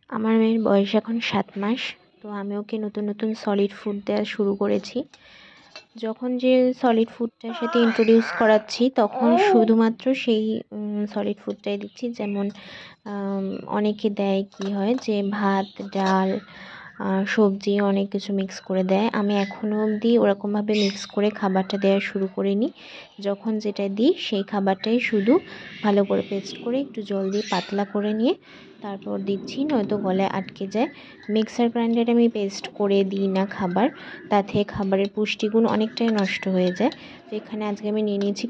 আমার মেয়ের বয়স এখন 7 মাস। তো আমি ওকে নতুন নতুন সলিড ফুড দেওয়া শুরু করেছি। যখন যে সলিড ফুডটার সাথে ইন্ট্রোডিউস করাচ্ছি তখন শুধুমাত্র সেই সলিড ফুডটাই দিচ্ছি। যেমন অনেকে দেয় কি হয় যে ভাত, ডাল, সবজি অনেক কিছু মিক্স করে দেয়। আমি এখনও অবধি ওরকমভাবে মিক্স করে খাবারটা দেওয়া শুরু করিনি। যখন যেটা দিই সেই খাবারটাই শুধু ভালো করে পেস্ট করে একটু জল দিয়ে পাতলা করে নিয়ে তারপর দিচ্ছি, নয়তো গলায় আটকে যায়। মিক্সার গ্রাইন্ডারে আমি পেস্ট করে দিই না খাবার, তাতে খাবারের পুষ্টিগুণ অনেকটাই নষ্ট হয়ে যায়। তো এখানে আজকে আমি নিয়ে নিয়েছি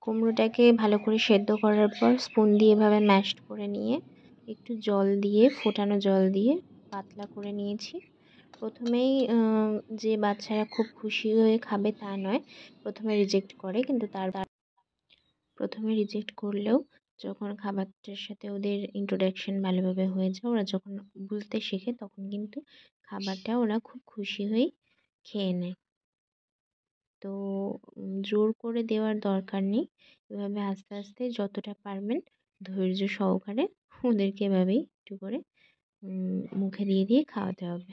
কুমড়োটাকে ভালো করে সেদ্ধ করার পর স্পুন দিয়ে এভাবে ম্যাশড করে নিয়ে একটু জল দিয়ে, ফোটানো জল দিয়ে পাতলা করে নিয়েছি। প্রথমেই যে বাচ্চারা খুব খুশি হয়ে খাবে তা নয়, প্রথমে রিজেক্ট করে, কিন্তু প্রথমে রিজেক্ট করলেও যখন খাবারটার সাথে ওদের ইন্ট্রোডাকশন ভালোভাবে হয়ে যায়, ওরা যখন বুঝতে শেখে তখন কিন্তু খাবারটা ওরা খুব খুশি হয়ে খেয়ে নেয়। তো জোর করে দেওয়ার দরকার নেই, এভাবে আস্তে আস্তে যতটা পারবেন ধৈর্য সহকারে ওদেরকে এভাবেই একটু করে মুখে দিয়ে দিয়ে খাওয়াতে হবে।